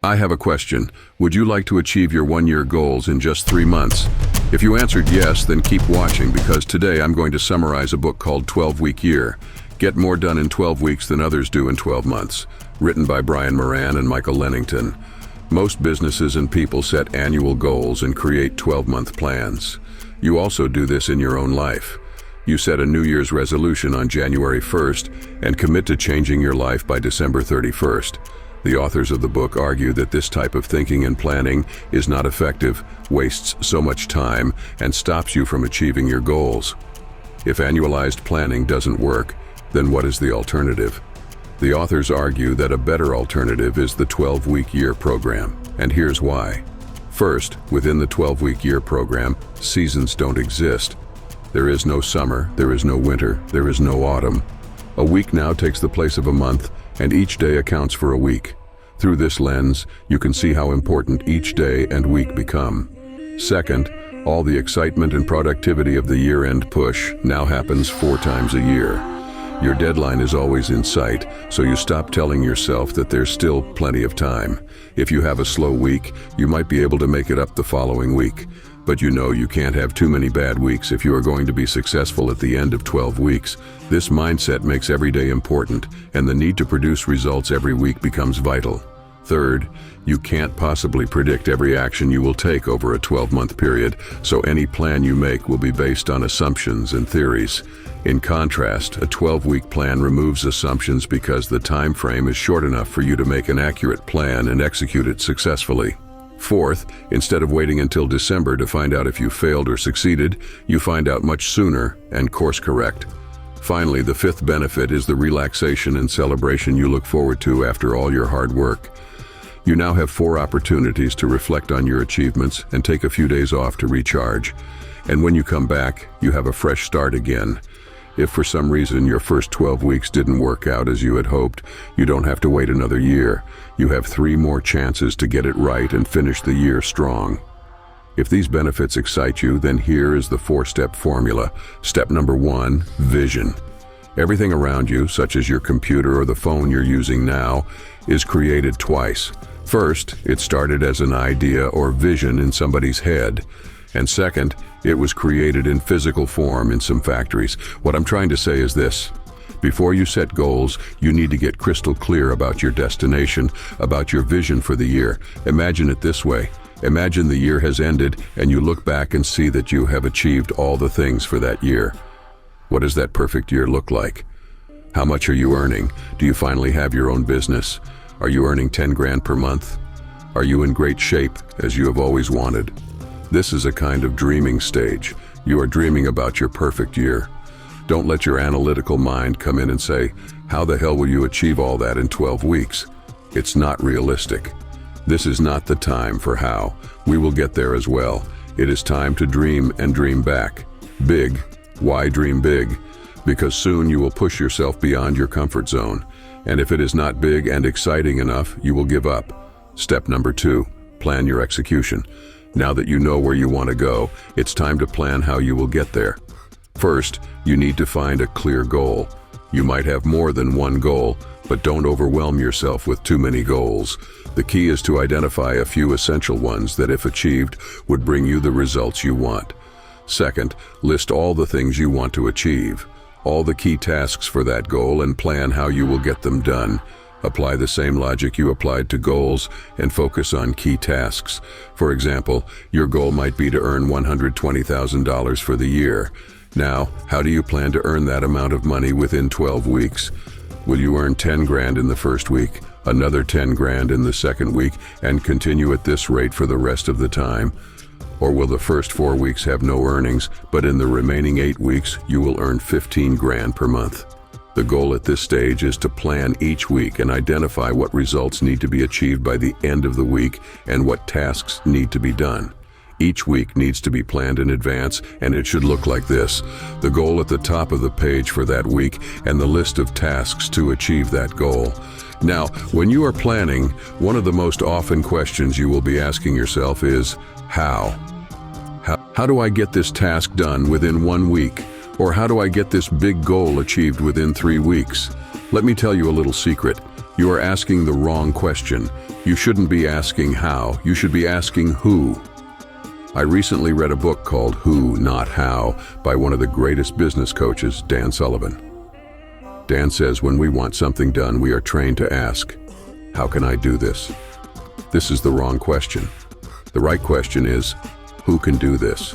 I have a question. Would you like to achieve your one-year goals in just 3 months? If you answered yes, then keep watching because today I'm going to summarize a book called 12-Week Year. Get more done in 12 weeks than others do in 12 months. Written by Moran and Michael Lennington. Most businesses and people set annual goals and create 12-month plans. You also do this in your own life. You set a New Year's resolution on January 1st and commit to changing your life by December 31st. The authors of the book argue that this type of thinking and planning is not effective, wastes so much time, and stops you from achieving your goals. If annualized planning doesn't work, then what is the alternative? The authors argue that a better alternative is the 12-week year program, and here's why. First, within the 12-week year program, seasons don't exist. There is no summer, there is no winter, there is no autumn. A week now takes the place of a month, and each day accounts for a week. Through this lens, you can see how important each day and week become. Second, all the excitement and productivity of the year-end push now happens 4 times a year. Your deadline is always in sight, so you stop telling yourself that there's still plenty of time. If you have a slow week, you might be able to make it up the following week. But you know you can't have too many bad weeks if you are going to be successful at the end of 12 weeks. This mindset makes every day important, and the need to produce results every week becomes vital. Third, you can't possibly predict every action you will take over a 12-month period, so any plan you make will be based on assumptions and theories. In contrast, a 12-week plan removes assumptions because the time frame is short enough for you to make an accurate plan and execute it successfully. Fourth, instead of waiting until December to find out if you failed or succeeded, you find out much sooner and course correct. Finally, the fifth benefit is the relaxation and celebration you look forward to after all your hard work. You now have 4 opportunities to reflect on your achievements and take a few days off to recharge. And when you come back, you have a fresh start again. If for some reason your first 12 weeks didn't work out as you had hoped, you don't have to wait another year. You have 3 more chances to get it right and finish the year strong. If these benefits excite you, then here is the 4-step formula. Step number 1, vision. Everything around you, such as your computer or the phone you're using now, is created twice. First, it started as an idea or vision in somebody's head. And second, it was created in physical form in some factories. What I'm trying to say is this. Before you set goals, you need to get crystal clear about your destination, about your vision for the year. Imagine it this way. Imagine the year has ended and you look back and see that you have achieved all the things for that year. What does that perfect year look like? How much are you earning? Do you finally have your own business? Are you earning 10 grand per month? Are you in great shape as you have always wanted? This is a kind of dreaming stage. You are dreaming about your perfect year. Don't let your analytical mind come in and say, how the hell will you achieve all that in 12 weeks? It's not realistic. This is not the time for how. We will get there as well. It is time to dream and dream back. Big. Why dream big? Because soon you will push yourself beyond your comfort zone. And if it is not big and exciting enough, you will give up. Step number 2, plan your execution. Now that you know where you want to go, it's time to plan how you will get there. First, you need to find a clear goal. You might have more than one goal, but don't overwhelm yourself with too many goals. The key is to identify a few essential ones that, if achieved, would bring you the results you want. Second, list all the things you want to achieve, all the key tasks for that goal, and plan how you will get them done. Apply the same logic you applied to goals and focus on key tasks. For example, your goal might be to earn $120,000 for the year. Now, how do you plan to earn that amount of money within 12 weeks? Will you earn 10 grand in the first week, another 10 grand in the second week, and continue at this rate for the rest of the time? Or will the first 4 weeks have no earnings, but in the remaining 8 weeks, you will earn 15 grand per month? The goal at this stage is to plan each week and identify what results need to be achieved by the end of the week and what tasks need to be done. Each week needs to be planned in advance, and it should look like this: the goal at the top of the page for that week and the list of tasks to achieve that goal. Now, when you are planning, one of the most often questions you will be asking yourself is, how? How do I get this task done within 1 week? Or how do I get this big goal achieved within 3 weeks? Let me tell you a little secret. You are asking the wrong question. You shouldn't be asking how, you should be asking who. I recently read a book called Who, Not How by one of the greatest business coaches, Dan Sullivan. Dan says when we want something done, we are trained to ask, how can I do this? This is the wrong question. The right question is, who can do this?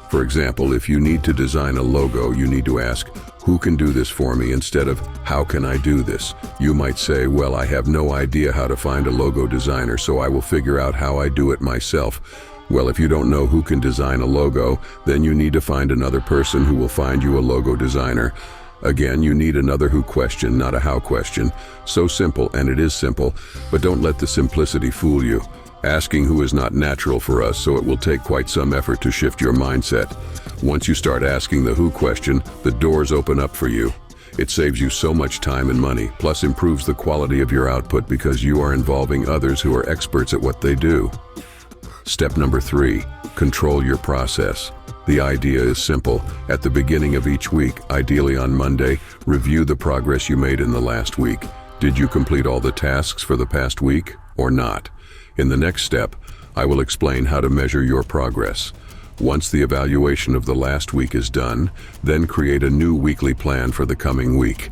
For example, if you need to design a logo, you need to ask, who can do this for me, instead of, how can I do this? You might say, well, I have no idea how to find a logo designer, so I will figure out how I do it myself. Well, if you don't know who can design a logo, then you need to find another person who will find you a logo designer. Again, you need another who question, not a how question. So simple, and it is simple, but don't let the simplicity fool you. Asking who is not natural for us, so it will take quite some effort to shift your mindset. Once you start asking the who question, the doors open up for you. It saves you so much time and money, plus improves the quality of your output because you are involving others who are experts at what they do. Step number 3, control your process. The idea is simple. At the beginning of each week, ideally on Monday, review the progress you made in the last week. Did you complete all the tasks for the past week or not? In the next step, I will explain how to measure your progress. Once the evaluation of the last week is done, then create a new weekly plan for the coming week.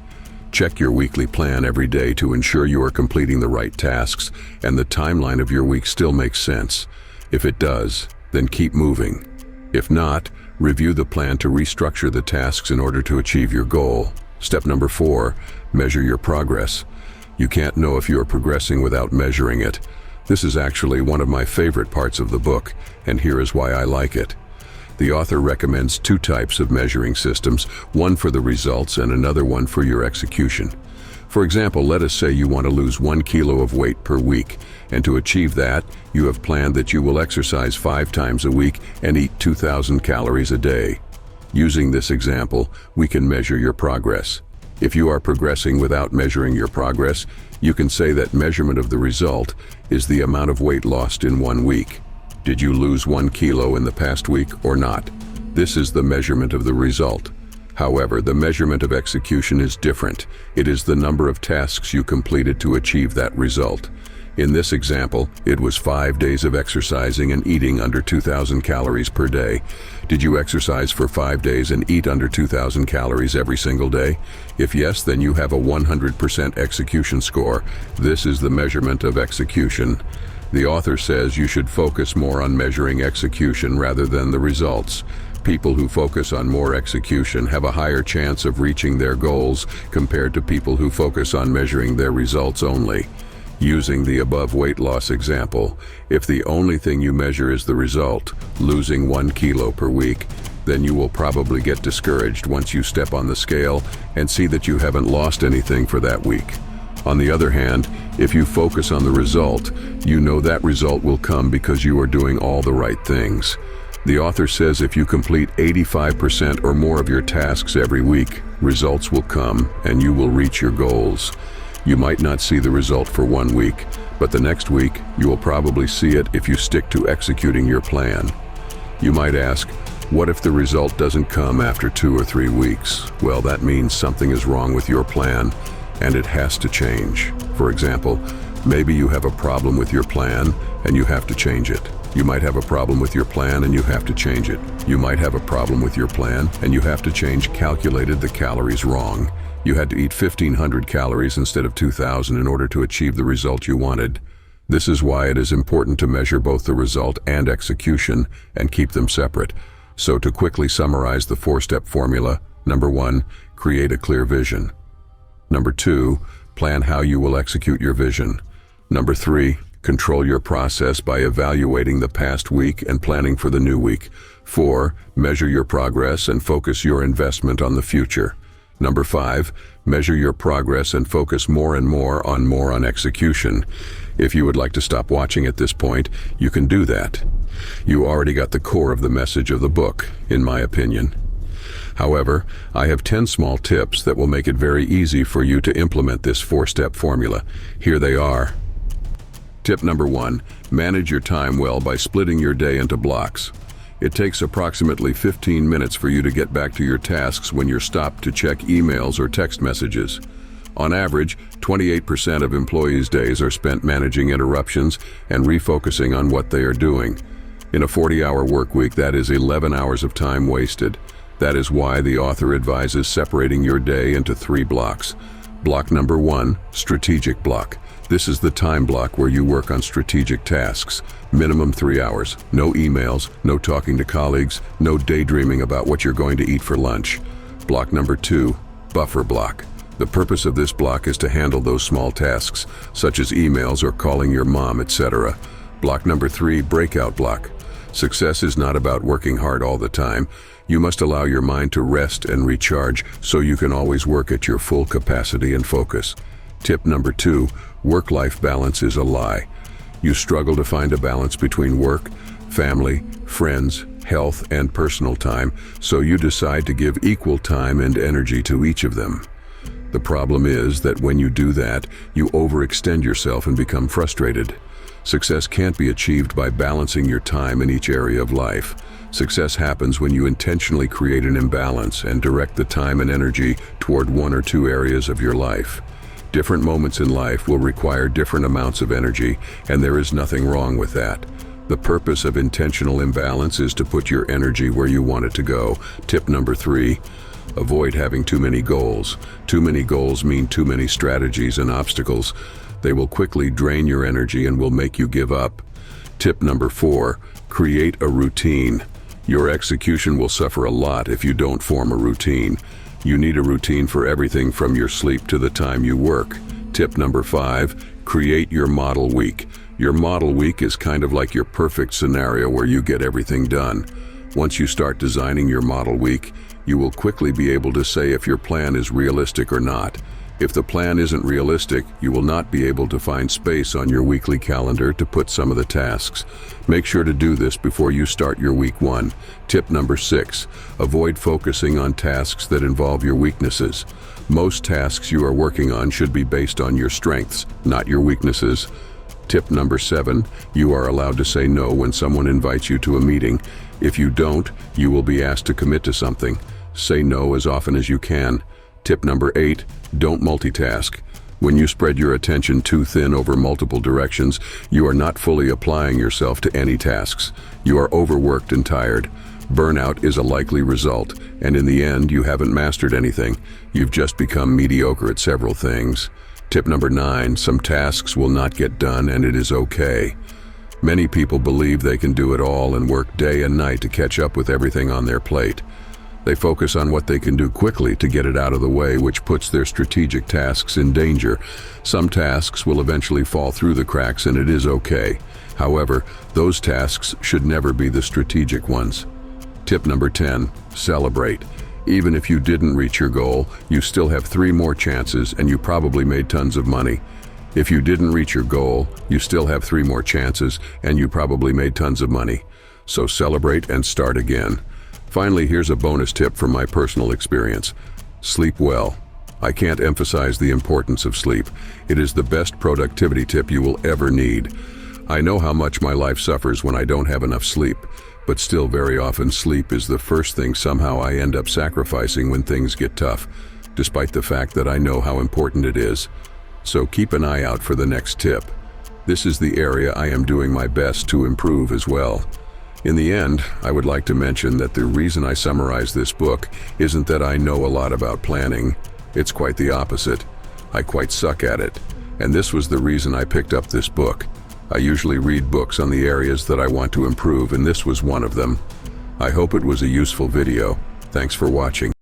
Check your weekly plan every day to ensure you are completing the right tasks and the timeline of your week still makes sense. If it does, then keep moving. If not, review the plan to restructure the tasks in order to achieve your goal. Step number 4, measure your progress. You can't know if you are progressing without measuring it. This is actually one of my favorite parts of the book, and here is why I like it. The author recommends 2 types of measuring systems, one for the results and another one for your execution. For example, let us say you want to lose 1 kilo of weight per week, and to achieve that, you have planned that you will exercise 5 times a week and eat 2,000 calories a day. Using this example, we can measure your progress. If you are progressing without measuring your progress, you can say that measurement of the result is the amount of weight lost in 1 week. Did you lose 1 kilo in the past week or not? This is the measurement of the result. However, the measurement of execution is different. It is the number of tasks you completed to achieve that result. In this example, it was 5 days of exercising and eating under 2,000 calories per day. Did you exercise for 5 days and eat under 2,000 calories every single day? If yes, then you have a 100% execution score. This is the measurement of execution. The author says you should focus more on measuring execution rather than the results. People who focus on more execution have a higher chance of reaching their goals compared to people who focus on measuring their results only. Using the above weight loss example, if the only thing you measure is the result, losing 1 kilo per week, then you will probably get discouraged once you step on the scale and see that you haven't lost anything for that week. On the other hand, if you focus on the result, you know that result will come because you are doing all the right things. The author says if you complete 85% or more of your tasks every week, results will come and you will reach your goals. You might not see the result for 1 week, but the next week you will probably see it if you stick to executing your plan. You might ask, what if the result doesn't come after 2 or 3 weeks? Well, that means something is wrong with your plan and it has to change. For example, maybe you have a problem with your plan and you have to change it. You might have a problem with your plan and you have to change it. You might have a problem with your plan and you have to change calculated the calories wrong. You had to eat 1,500 calories instead of 2,000 in order to achieve the result you wanted. This is why it is important to measure both the result and execution and keep them separate. So to quickly summarize the 4-step formula, number 1, create a clear vision. Number 2, plan how you will execute your vision. Number 3, control your process by evaluating the past week and planning for the new week. 4, measure your progress and focus your investment on the future. Number 5, measure your progress and focus more on execution. If you would like to stop watching at this point, you can do that. You already got the core of the message of the book, in my opinion. However, I have 10 small tips that will make it very easy for you to implement this 4-step formula. Here they are. Tip number 1, manage your time well by splitting your day into blocks. It takes approximately 15 minutes for you to get back to your tasks when you're stopped to check emails or text messages. On average, 28% of employees' days are spent managing interruptions and refocusing on what they are doing. In a 40-hour work week, that is 11 hours of time wasted. That is why the author advises separating your day into 3 blocks. Block number 1, strategic block. This is the time block where you work on strategic tasks. Minimum 3 hours. No emails, no talking to colleagues, no daydreaming about what you're going to eat for lunch. Block number 2, buffer block. The purpose of this block is to handle those small tasks, such as emails or calling your mom, etc. Block number 3, breakout block. Success is not about working hard all the time. You must allow your mind to rest and recharge so you can always work at your full capacity and focus. Tip number 2, work-life balance is a lie. You struggle to find a balance between work, family, friends, health, and personal time, so you decide to give equal time and energy to each of them. The problem is that when you do that, you overextend yourself and become frustrated. Success can't be achieved by balancing your time in each area of life. Success happens when you intentionally create an imbalance and direct the time and energy toward 1 or 2 areas of your life. Different moments in life will require different amounts of energy, and there is nothing wrong with that. The purpose of intentional imbalance is to put your energy where you want it to go. Tip number 3, avoid having too many goals. Too many goals mean too many strategies and obstacles. They will quickly drain your energy and will make you give up. Tip number 4, create a routine. Your execution will suffer a lot if you don't form a routine. You need a routine for everything from your sleep to the time you work. Tip number 5, create your model week. Your model week is kind of like your perfect scenario where you get everything done. Once you start designing your model week, you will quickly be able to say if your plan is realistic or not. If the plan isn't realistic, you will not be able to find space on your weekly calendar to put some of the tasks. Make sure to do this before you start your week 1. Tip number 6, avoid focusing on tasks that involve your weaknesses. Most tasks you are working on should be based on your strengths, not your weaknesses. Tip number 7, you are allowed to say no when someone invites you to a meeting. If you don't, you will be asked to commit to something. Say no as often as you can. Tip number 8, don't multitask. When you spread your attention too thin over multiple directions, you are not fully applying yourself to any tasks. You are overworked and tired. Burnout is a likely result, and in the end, you haven't mastered anything. You've just become mediocre at several things. Tip number 9, some tasks will not get done, and it is okay. Many people believe they can do it all and work day and night to catch up with everything on their plate. They focus on what they can do quickly to get it out of the way, which puts their strategic tasks in danger. Some tasks will eventually fall through the cracks, and it is okay. However, those tasks should never be the strategic ones. Tip number 10, celebrate. Even if you didn't reach your goal, you still have 3 more chances, and you probably made tons of money. If you didn't reach your goal, you still have 3 more chances, and you probably made tons of money. So celebrate and start again. Finally, here's a bonus tip from my personal experience. Sleep well. I can't emphasize the importance of sleep. It is the best productivity tip you will ever need. I know how much my life suffers when I don't have enough sleep, but still very often sleep is the first thing somehow I end up sacrificing when things get tough, despite the fact that I know how important it is. So keep an eye out for the next tip. This is the area I am doing my best to improve as well. In the end, I would like to mention that the reason I summarize this book isn't that I know a lot about planning. It's quite the opposite. I quite suck at it. And this was the reason I picked up this book. I usually read books on the areas that I want to improve, and this was one of them. I hope it was a useful video. Thanks for watching.